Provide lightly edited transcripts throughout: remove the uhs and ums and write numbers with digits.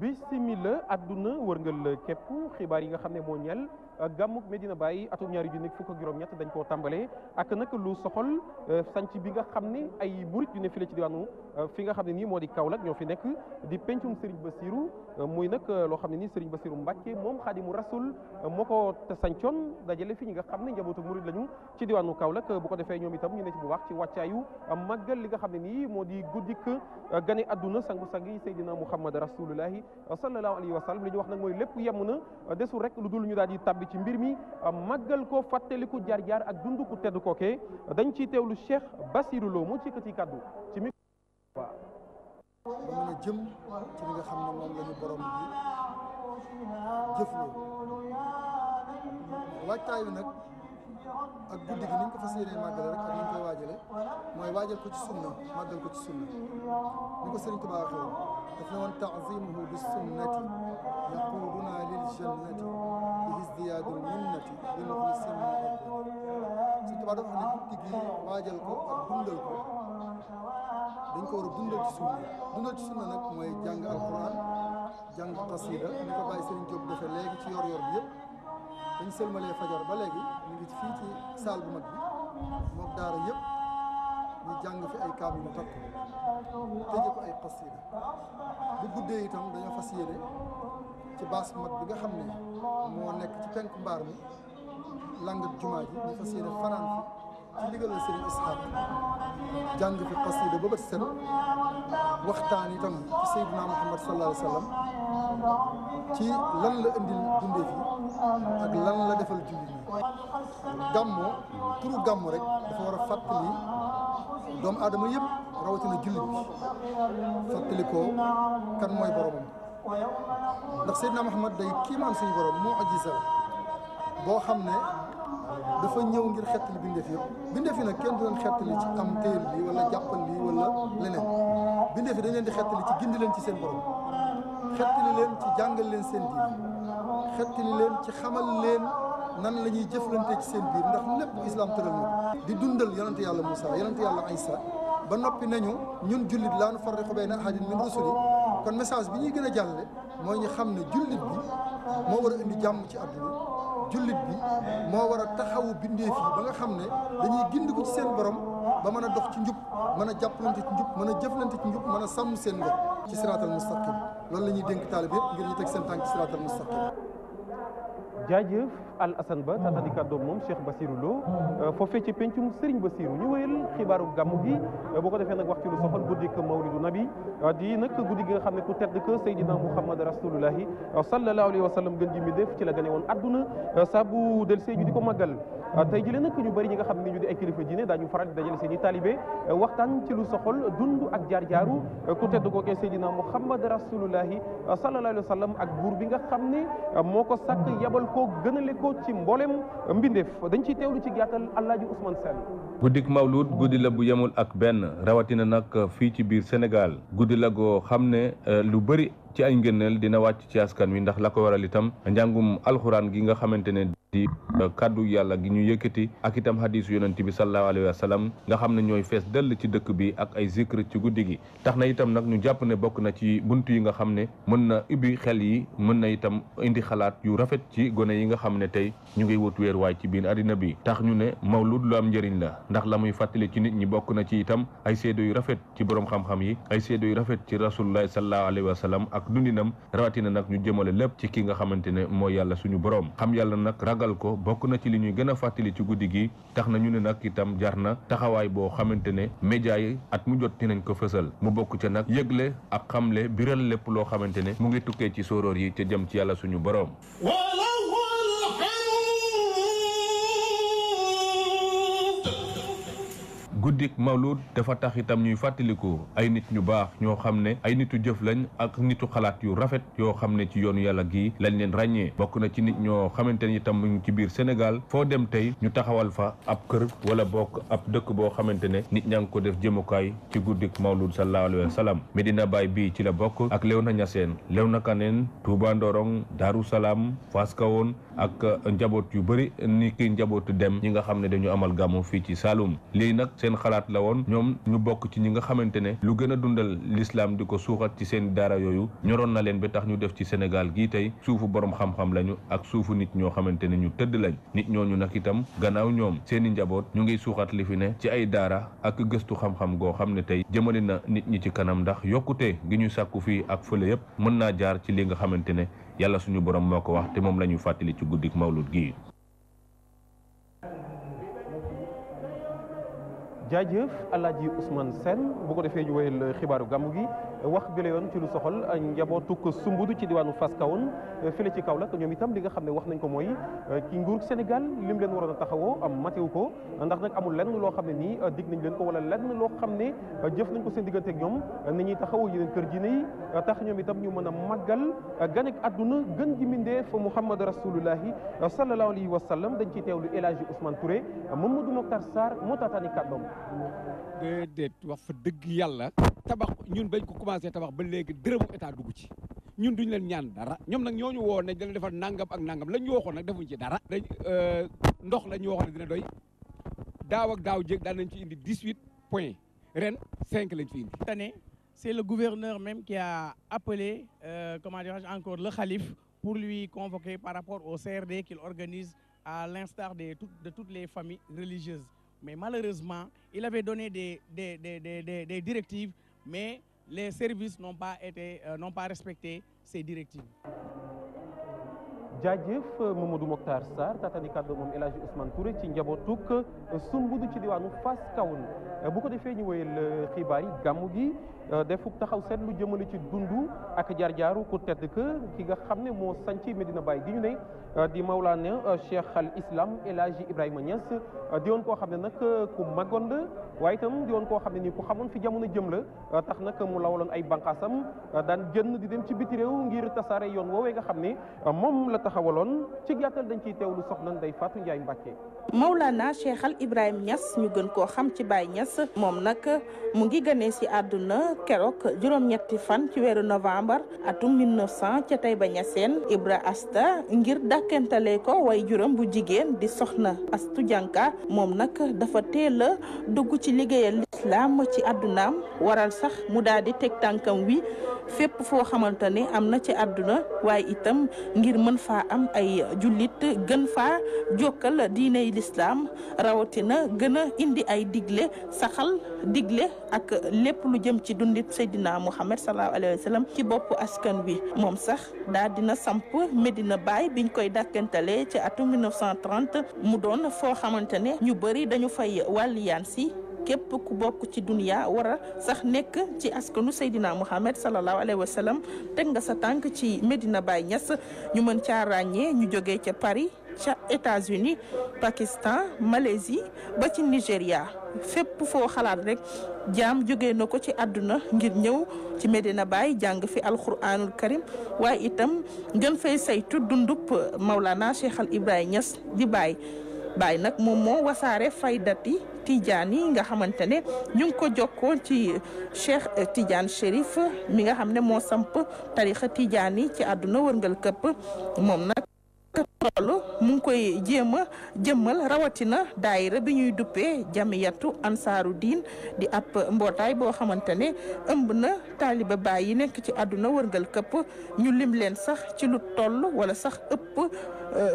bisimila àdduna wërngal képp xibaar yi nga xam ne moo ñeel gàmmuk Medina Baye atum 2017 dañ koo tàmbalee ak nag lu soxal sanc bi nga xam ne ay murit yu ne fii la ci diwaanu fi nga xam ne nii moo di Kaolack ñoo fi nekk di pencum Serigne Bassirou muy nag loo xam ne nii Serigne Bassirou Mbacke moom Xaadimu Rasul moo ko sancoon dajale fi ñi nga xam ne njabootu murit lañu ci diwaanu Kaolack bu ko defee ñoom itam ñu ne ci bu baax ci wàccaayu màggal li nga xam ne nii moo di guddik gane àdduna sangu-sang yi Seydina Muhammad Rasulullahi sallallahu alayhi wa sallam li ñu wax nag mooy lépp yemm na desul rek lu dul ñu daal di tàbbi ci mbir mi màggal ko fàttaliku jaar-jaar ak dund ku tedd kookee dañ ciy teewlu Cheikh Bassirou Lo mu ci kati kàddu ci micro ba mën a jëm ci li nga xam ne moom la ñu borom bi jëfloo waajtaay wi nag ak guddi gi ni ñu ko fas yéenee màggale rek ak ni ñu koy waajale mooy waajal ko ci sunna màggal ko ci sunna ni ko Sëriñ Tuubaa waxee woon daf ne woon ta'zimuhu bis sunnati yaquduna lil jannati bi izdiyaadil minnati bi muxlisin Sëriñ Tuubaa dafa wax ne guddi gi waajal ko ak dundal ko dañ ko war a dundal ci sunna nag mooy jàng alquran jàng xasida ni ko bàyyi Sëriñ Jóob defee léegi ci yor-yor bi yëpp dañ sëlmalee fajar ba léegi ñu ngi fii ci saal bu mag bi mook daara yëpp ñu jàng fi ay kaam yu takk tëje ko ay xasida bu guddee itam dañoo fas yéene ci baas bu mag bi nga xam ne moo nekk ci penku mbaar mi langab jumaa ji ñu fas yéene fanaan fi ci ndigalal Sëriñ Isxaaq jàng fi xasida ba bët set waxtaan itam ci Seydina Muhammad sallallahu alayhi wa sallam ci lan la indil dundee fi ak lan la defal jullit ñi gàmmoo turu gàmmu rek dafa war a fàttali doomu aadama yëpp rawatina jullit bi fàttali ko kan mooy boromam ndax Seydina Muhammad day kiimaan suñu borom moo ajisa la boo xam ne dafa ñëw ngir xettali bindeef yëpp bindeef yi nag kenn du leen xettali ci am téel bi wala jàppal bi wala leneen bindeef yi dañ leen di xettali ci gindi leen ci seen borom xettali leen ci jàngal leen seen diine xettali leen ci xamal leen nan la ñuy jëflante ci seen biir ndax lépp islam tëral na di dundal yonente yàlla Moussa yonente yàlla Aïssa ba noppi nañu ñun jullit laa nufarriqu bayna ahadin min rusuli kon message bi ñuy gën a jàlle mooy ñu xam ne jullit bi moo war a indi jàmm ci àdduna jullit bi moo war a taxawu bindeef yi ba nga xam ne dañuy gindiku ci seen borom ba mën a dox ci njub mën a jàppalante ci njub mën a jëflante ci njub mën a sàmm seen ngor ci siraatal mustaqim loolu la ñuy dénk taalib yëpp ngir ñu teg seen tànk ci siraatal mustaqim jaajëf Al Assane Ba taatadi kàddoom moom Cheikh Bassirou Lo foofee ci pencum Serigne Bassirou ñu wéyal xibaaru gàmmu gi boo ko defee nag wax ci lu soxal guddik mawlidu nabi di nag guddi gi nga xam ne ku tedd que Seydina Muhammad Rasulullahi sallallahu alayhi wa sallam gën ji mi def ci la gane woon adduna saa bu del see ñu di ko màggal tey jëlee nag ñu bëri ñi nga xam ne ñu di ay kilifa diine daañu faral di dajale seen i taalibe waxtaan ci lu soxal dund ak jaar-jaaru ku tedd kookee Seydina Muhammad Rasulullahi sallallahu alayhi wa sallam ak buur bi nga xam ne moo ko sàkk yabal ko gënale ko ci mboolem mbindeef dañ ciy teewlu ci gàttal Alaaji Ousmane Sène. guddik mawlud guddi la bu yemul ak benn rawatina nag fii ci biir Sénégal guddi la goo xam ne lu bëri ci ay ngëneel dina wàcc ci askan wi ndax la ko waral itam njàngum alxuraan gi nga xamante ne di kàddu yàlla gi ñu yëkkati ak itam hadisu yonent bi sallallahu alayhi wa sallam nga xam ne ñooy fees dell ci dëkk bi ak ay zikr ci guddi gi tax na itam nag ñu jàpp ne bokk na ci buntu yi nga xam ne mën na ubbi xel yi mën na itam indi xalaat yu rafet ci gone yi nga xam ne tey ñu ngi wut weer waay ci biir àddina bi tax ñu ne mawlud lu am njëriñ la ndax la muy fàttali ci nit ñi bokk na ci itam ay seedo yu rafet ci borom xam-xam yi ay seedo yu rafet ci rasulullah sallallahu alayhi wa sallam ak dundinam rawatina nag ñu jëmale lépp ci ki nga xamante ne mooy yàlla suñu borom xam yàlla nag ragal ko bokk na ci li ñuy gën a fàttali ci guddi gi tax na ñu ne nag itam jar na taxawaay boo xamante ne média yi at mu jot dinañ ko fësal mu bokk ca nag yëgle ak xamle biral lépp loo xamante ne mu ngi tukkee ci sóoróor yi te jëm ci yàlla suñu borom. guddik mawlud dafa tax itam ñuy fàttaliku ay nit ñu baax ñoo xam ne ay nitu jëf lañ ak nitu xalaat yu rafet yoo xam ne ci yoonu yàlla gi lañ leen ràññee bokk na ci nit ñoo xamante ne itam mu ngi ci biir Sénégal foo dem tey ñu taxawal fa ab kër wala bokk ab dëkk boo xamante ne nit ñaa ngi ko def jëmukaay ci guddik mawlud sallallahu alayhi wa sallam Medina Baye bii ci la bokk ak Léona Niassène Léona Kaneen Touba Ndorong Darou Salaam Fass Kawoon ak njaboot yu bëri ni ki njabootu dem ñi nga xam ne dañu amal gàmmu fii ci Saloum lii nag seen seen xalaat la woon ñoom ñu bokk ci ñi nga xamante ne lu gën a dundal l'islam di ko suuxat ci seen daara yooyu ñoroon na leen ba tax ñu def ci Sénégal gii tey suufu borom xam-xam lañu ak suufu nit ñoo xamante ne ñu tëdd lañ nit ñooñu nag itam gannaaw ñoom seeni njaboot ñu ngi suuxat li fi ne ci ay daara ak gëstu xam-xam goo xam ne tey jëmale na nit ñi ci kanam ndax yokkute gi ñu sàkku fii ak fële yëpp mën naa jaar ci li nga xamante ne yàlla suñu borom moo ko wax te moom la ñu fàttali ci guddik mawlud gi. jaajëf Alaaji Ousmane Sène bu ko defee ñu wéyal xibaaru gàmmu gi wax bi la yoon ci lu soxal njabootuk Sumbudu ci diwaanu Fass Kawoon fële ci Kaolack ñoom itam li nga xam ne wax nañ ko mooy ci nguur Sénégal lim leen waroon a taxawoo am matewu ko ndax nag amul lenn loo xam ne nii dig nañ leen ko wala lenn loo xam ne jëf nañ ko seen diggante ak ñoom ni ñuy taxawoo yeneen kër diine yi tax ñoom itam ñu mën a màggal gan ak àdduna gën ji mindeef Muhammad Rasulullahi sallallahu alayhi wa sallam dañ ciy teewlu El Hadji Ousmane Touré Mamadou Mokhtar Sarr moo taataani kàddoom. déedéet wax fa dëgg yàlla tabax ñun bañ ko commencé tabax ba léegi dërëmu état dugg ci ñun duñ leen ñaan dara ñoom nag ñooñu woo ne dana defar nangam ak nangam lañ ñu waxoon nag defuñ ci dara dañ ndox la ñu waxoon ne dina doy daaw ak daaw jéeg daan nañ ci indi 18 points ren 5 lañ fi indi. Cette année, c'est le gouverneur même qui a appelé comment dirais-je encore le khalife pour lui convoquer par rapport au CRD qu'il organise à l'instar de toutes les familles religieuses. Mais malheureusement, il avait donné des directives, mais les services n'ont pas respecté ces directives. jaajëf Mamadou Mokhtar Sarr taatani kàddu moom El Hadji Ousmane Touré ci njabootuk Sumbudu ci diwaanu Fass Kawoon bu ko defee ñu wéyal xibaar yi gàmmu gi defuk taxaw seetlu jëmale ci dundu ak jaar-jaaru ku tedd ki nga xam ne moo sanc Medina Baye gi ñu ne di Mawlana Cheikh al Islam El Hadji Ibrahima Niass di woon koo xam ne nag ku màggoon la waaye itam di woon koo xam ne nii ku xamoon fi jamono jëm la tax nag mu lawaloon ay banqaasam daan génn di dem ci biti réew ngir tasaare yoon woowee nga xam ne moom la taxawaloon ci gàttal dañ ciy teewlu soxna Ndeye Fatou Ndiaye Mbacke. Mawlana Cheikh al Ibrahima Niass ñu gën koo xam ci Baye Niass moom nag mu ngi gënee si àdduna keroog juróom-ñetti fan ci weeru novembre atum 1900 ca Taïba Niassène Ibra Asta ngir dàkkentale ko way juróom bu jigéen di soxna Astu Janka moom nag dafa teel a dugg ci liggéeyal lislaam ci àddunaam waral sax mu daal di teg tànkam wi fépp foo xamante ne am na ci àdduna waaye itam ngir mën faa am ay jullit gën faa jokkal diiney lislaam rawatina gën a indi ay digle saxal digle ak lépp lu jëm ci dundit Seydina Muhammad sallallahu alayhi wa sallam ci bopp askan wi moom sax daa dina samp Medina Baye biñ koy dàkkantale ci atum 1930 mu doon foo xamante ne ñu bëri dañu fay wàlliyaan si képp ku bokk ci dunia war a sax nekk ci askanu Seydina Muhammad sallallahu alayhi wa sallam teg nga sa tànk ci Medina Baye Niass ñu mën caa ràññee ñu jógee ca Paris ca États-Unis Pakistan Malaisie ba ci Nigéria fépp foo xalaat rek jaam jógee na ko ci àdduna ngir ñëw ci Medina Baye jàng fi alquranul karim waaye itam gën fay saytu dundub Mawlana Cheikh al Ibrahima Niass di Baye Baye nag moom moo wasaare faydati Tidiane yi nga xamante ne ñu ngi ko jokkoo ci Cheikh Tidiane Chérif mi nga xam ne moo samp tarixa Tidiane yi ci àdduna wërngal këpp moom nag loolu mu ngi koy jéem a jëmmal rawatina daayira bi ñuy duppee jamiyatu ansaaru diin di ab mbootaay boo xamante ne ëmb na taaliba baay yi nekk ci àdduna wërngal këpp ñu lim leen sax ci lu toll wala sax ëpp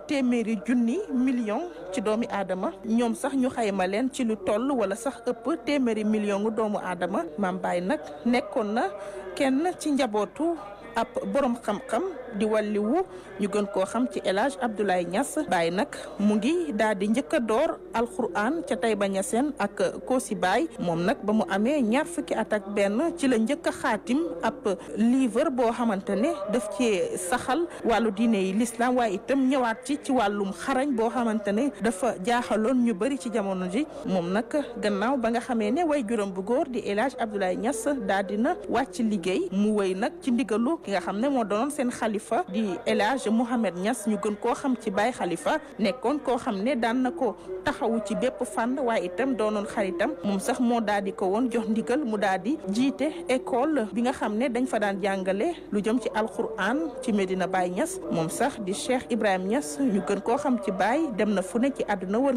téeméeri junni million ci doomi aadama ñoom sax ñu xayma leen ci lu toll wala sax ëpp téeméeri million gu doomu aadama Maam Baye nag nekkoon na kenn ci njabootu ab borom xam-xam di wàlliwu ñu gën koo xam ci El Hadj Abdoulaye Niass Baye nag mu ngi daal di njëkk a door alquran ca Taïba Niassène ak Kosi Baye moom nag ba mu amee ñaar fukki at ak benn ci la njëkk a xaatim ab livre boo xamante ne daf ci saxal wàllu diine yi l'islam waaye itam ñëwaat ci wàllum xarañ boo xamante ne dafa jaaxaloon ñu bëri ci jamono ji moom nag gannaaw ba nga xamee ne way juróom bu góor di El Hadj Abdoulaye Niass daal dina wàcc liggéey mu wéy nag ci ndigalu ki nga xam ne moo doonoon seen xalifa di El Hadj Mouhamed Niass ñu gën koo xam ci Baye Khalifa nekkoon koo xam ne daan na ko taxawu ci bépp fànn waaye itam doonoon xaritam moom sax moo daal di ko woon jox ndigal mu daal di jiite école bi nga xam ne dañ fa daan jàngale lu jëm ci alquran ci Medina Baye Niass moom sax di Cheikh Ibrahima Niass ñu gën koo xam ci Baye dem na fu ne ci àdduna wër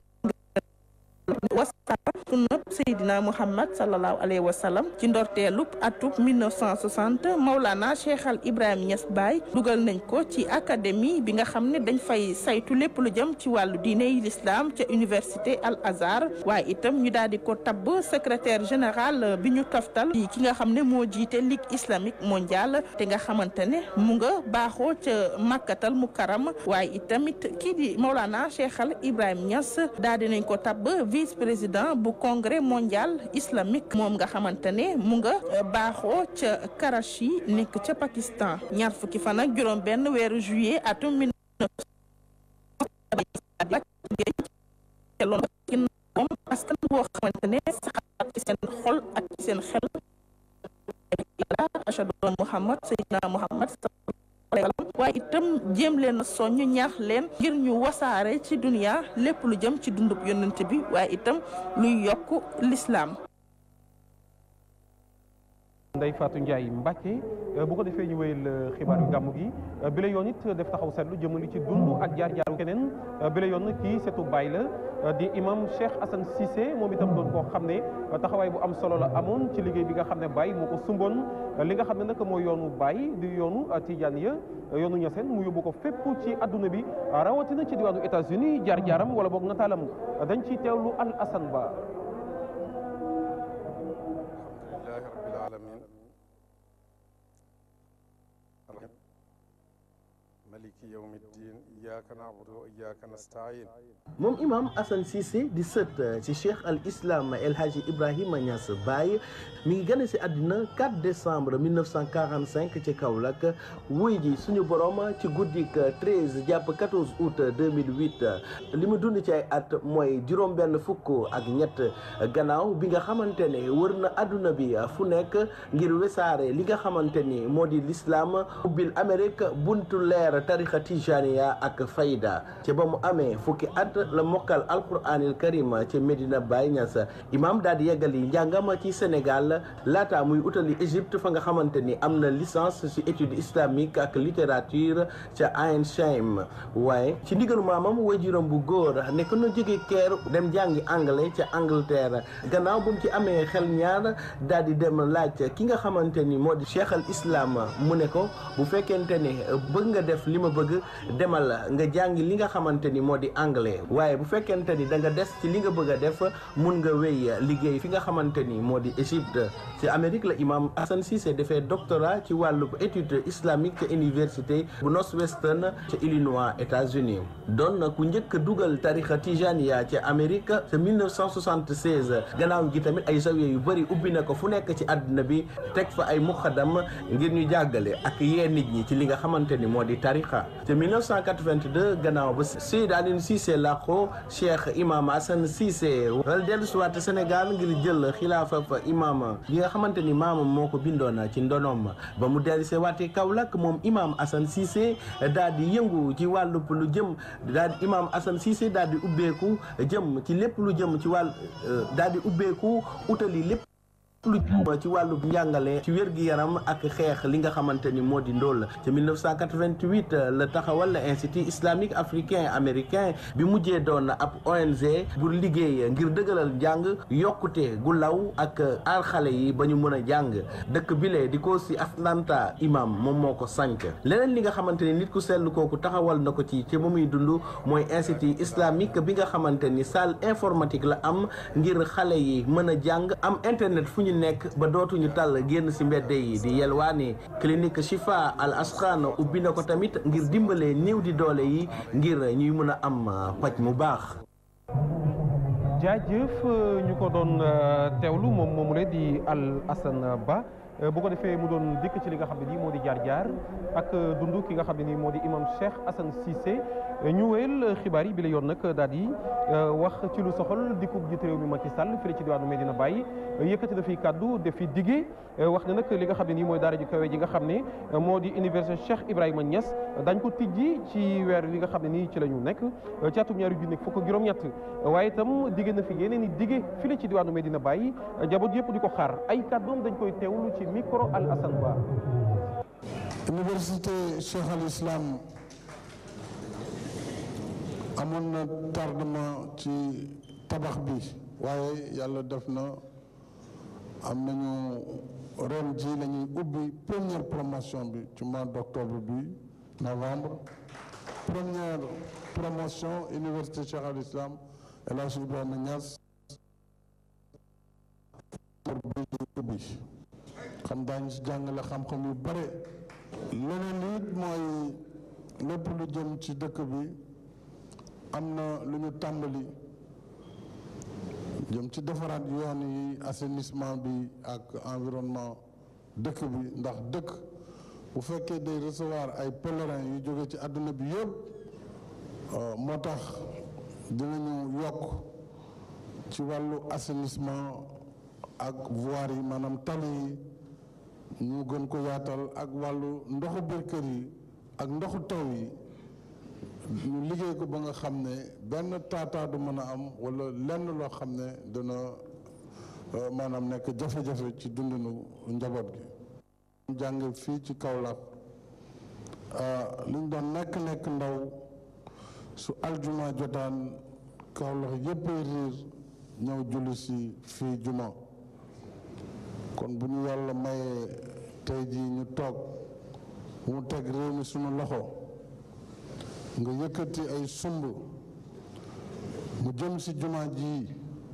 Wassare sunnab Seydina Muhammad sallallahu alayhi wa sallam ci ndorteelu atub 1960 Maulana Cheikh Al Ibrahim Niass Baye dugal nañ ko ci académie bi nga xam ne dañ fay saytu lépp lu jëm ci wàllu diine yi l'islam ca université Al Azhar waaye itam ñu daal di ko tabb secrétaire général bi ñu toftal ki nga xam ne moo jiite Ligue islamique mondiale te nga xamante ne mu nga baaxoo ca Makkatal Mukarram waaye itamit kii di Maulana Cheikh Al Ibrahim Niass daal di nañ ko tabb vice président bu congrès mondial islamique moom nga xamante ne mu nga baaxoo ca Karachi nekk ca Pakistan ñaar fukki fan ak juróom benn weeru juillet atum 1900 moom askan boo xamante ne saxaat ci seen xol ak ci seen xel ashhadu anna Muhammad sayyidina Muhammad waaye itam jéem leen a soññ ñaax leen ngir ñu wasaare ci dunia lépp lu jëm ci dundub yonent bi waaye itam luy yokk l'islam. Ndeye Fatou Ndiaye Mbacke bu ko defee ñu wéyal xibaaru gàmmu gi bi la yoon it def taxaw seetlu jëmali ci dund ak jaar-jaaru keneen bi la yoon kii setu baay la di imam Cheikh Assane Cissé moom itam doon koo xam ne taxawaay bu am solo la amoon ci liggéey bi nga xam ne Baye moo ko sumboon li nga xam ne nag mooy yoonu Baye di yoonu Tijaaniya yoonu Ñaseen mu yóbbu ko fépp ci adduna bi rawatina ci diwaanu États-Unis jaar-jaaram wala boog nataalam dañ ciy teewlu Al Assane Ba. maliki yawmi ddin iyyaka na'budu wa iyyaka nasta'in moom imam Assane Cissé di sët ci Cheikh al Islam El Hadji Ibrahima Niass Baye mi ngi gane si àddina 4 décembre 1945 ci Kaolack wuy ji suñu borom ci guddik 13 jàpp 14 août 2008 li mu dund ci ay at mooy juróom-benn fukk ak ñett gannaaw bi nga xamante ne wër na àdduna bi fu nekk ngir wesaare li nga xamante ni moo di l'islam ubbil Amérique buntu leer tarixa Tijaniya ak Fayda ci ba mu amee fukki at la mokkal alquranil karim ci Medina Baye Niass imam daal di yeggali njàngam ci Sénégal laata muy utali Égypte fa nga xamante ni am na licence ci étude islamique ak littérature ca Ain Sham waaye ci ndigalu maamam waajuram bu góor nekk na jóge Caire dem jàngi anglais ca Angleterre gannaaw bu mu ci amee xel ñaar daal di dem laaj ki nga xamante ni moo di Cheikh al Islam mu ne ko bu fekkente ne bëgg nga def li ma bëgg demal nga jàngi li nga xamante ni moo di anglais waaye bu fekkente ni da nga des ci li nga bëgg a def mun nga wéy liggéey fi nga xamante ni moo di Égypte ci Amérique la imam Assane Cissé defee doctorat ci wàllu étude islamique ca université bu Northwestern ca Illinois États-Unis doon na ku njëkk dugal tarixa Tijaniya ca Amérique ca 1976 gannaaw gi tamit ay zawiya yu bëri ubbi na ko fu nekk ci àdduna bi teg fa ay muxadam ngir ñu jàggale ak yee nit ñi ci li nga xamante ni moo di tarixa ca 1982 gannaaw ba Seydi Aline Cissé làqu Cheikh imam Assane Cissé wala dellu siwaat Sénégal ngir jël xilaafa fa imam yi nga xamante ni maamam moo ko bindoon ci ndonoom ba mu dellu see waatee Kaolack moom imam Assane Cissé daal di yëngu ci wàllu lu jëm daal di imam Assane Cissé daal di ubbeeku jëm ci lépp lu jëm ci wàll daal di ubbeeku utali lépp lu ci wàllu njàngale ci wér-gi-yaram ak xeex li nga xamante ni moo di ndóol ci 1988 la taxawal institut islamique africain américain bi mujjee doon ab ONG bu liggéey ngir dëgëral njàng yokkute gu law ak aar xale yi ba ñu mën a jàng dëkk bile di ko si Atlanta imam moom moo ko sànc leneen li nga xamante ni nit ku sell kooku taxawal na ko ci ba muy dund mooy institut islamique bi nga xamante ni salle informatique la am ngir xale yi mën a jàng am internet fu ñu nekk ba dootuñu tàll génn ci mbedde yi di yelwaani clinique Chifa Al Asqan ubbi na ko tamit ngir dimbale néew di doole yi ngir ñuy mën a am paj mu baax. jaajëf ñu ko doon teewlu moom moomu la di Al Assane Ba bu ko defee mu doon dikk ci li nga xam ne nii moo di jaar-jaar ak dund ki nga xam ne nii moo di imam Cheikh Assane Cissé ñu wéyal xibaar yi bi la yoon nag daal di wax ci lu soxal dikkub jiite réew mi Macky Sall fii ci diwaanu Medina Baye yëkkati na fi kàddu def fi diggé wax ne nag li nga xam ne nii mooy daara ju kawe ji nga xam ne moo di université Cheikh Ibrahima Niass dañ ko tijji ci weer li nga xam ne nii ci la ñu nekk ci atum 2027 waaye itam diggé na fi yeneen i diggé fii ci diwaanu Medina Baye njaboot yëpp di ko xaar ay kàddoom dañ koy teewlu ci micro Al Assane Ba. Université Cheikh Al Islam amoon na tardement ci tabax bi waaye yàlla def na am nañu ren ji la ñuy ubbi première promotion bi ci mois d'octobre bi novembre première promotion université Cheikh Al Islam El Hadji Ibrahima Niass bi ubbi xam daañu si jàngale xam-xam yu bare leneen it mooy lépp lu jëm ci dëkk bi am na lu ñu tàmbali jëm ci defaraat yoon yi assainissement bi ak environnement dëkk bi ndax dëkk bu fekkee day recevoir ay pèlerins yu jóge ci àdduna bi yëpp moo tax dinañu yokk ci wàllu assainissement ak voirie yi maanaam tali yi ñu gën ko yaatal ak wàllu ndoxu biir kër yi ak ndoxu taw yi ñu liggéey ko ba nga xam ne benn taataa du mën a am wala lenn loo xam ne dina maanaam nekk jafe-jafe ci dundinu njaboot gi jàng fii ci Kaolack liñ doon nekk ndaw su aljuma jotaan Kaolack yëpp riir ñëw julli si fii juma kon bu ñu yàlla mayee tey jii ñu toog mu teg réew mi sunu loxo nga yëkkati ay sumb mu jëm si juma ji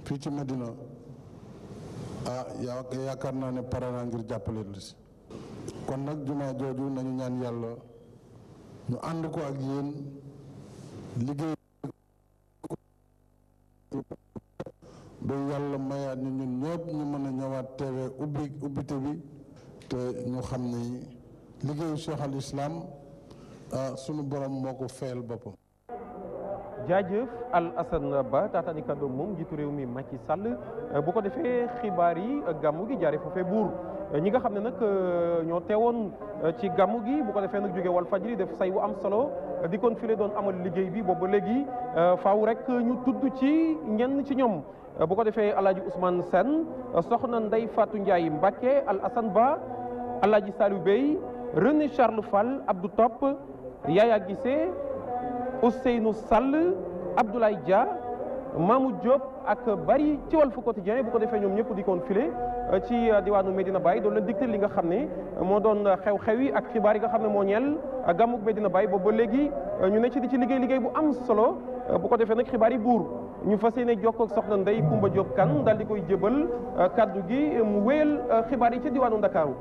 fii ci Medina yaakaar naa ne pare naa ngir jàppale lu si kon nag juma jooju nañu ñaan yàlla ñu ànd ko ak yéen liggéey ba yàlla mayaat ñu ñun ñëpp ñu mën a ñëwaat teewee ubbite bi te ñu xam ni liggéeyu Cheikh Al Islam sunu borom moo ko fayal boppam. jaajëf Al Hassane Ba taataani kàddu moom jiitu réew mi Macky Sall bu ko defee xibaar yi gàmmu gi jaaree foofee buur ñi nga xam ne nag ñoo teewoon ci gàmmu gi bu ko defee nag jóge Walfadjri def say wu am solo di kon file doon amal liggéey bi boobu ba léegi faaw rek ñu tudd ci ñenn ci ñoom bu ko defee Alaaji Ousmane Sène soxna Ndeye Fatou Ndiaye Mbacké Al Hassane Ba Alaaji Saliou Bey René Charles Fall Abdou Top Yaya Guissé Ousseynou Sall Abdoulaye Dia Mamou Diop ak bari ci Walf Quotidien bu ko defee ñoom ñëpp di koon file ci diwaanu Medina Baye doon leen dicté li nga xam ne moo doon xew-xew yi ak xibaar yi nga xam ne moo ñeel gàmmug Medina Baye boobu ba léegi ñu ne ci di ci liggéey bu am solo bu ko defee nag xibaar yi buur ñu fas yéene jokkoo ak soxna Ndeye Koumba Diop Kane daal di koy jébal kaddu gi mu wéyal xibaar yi ci diwaanu Ndakaaru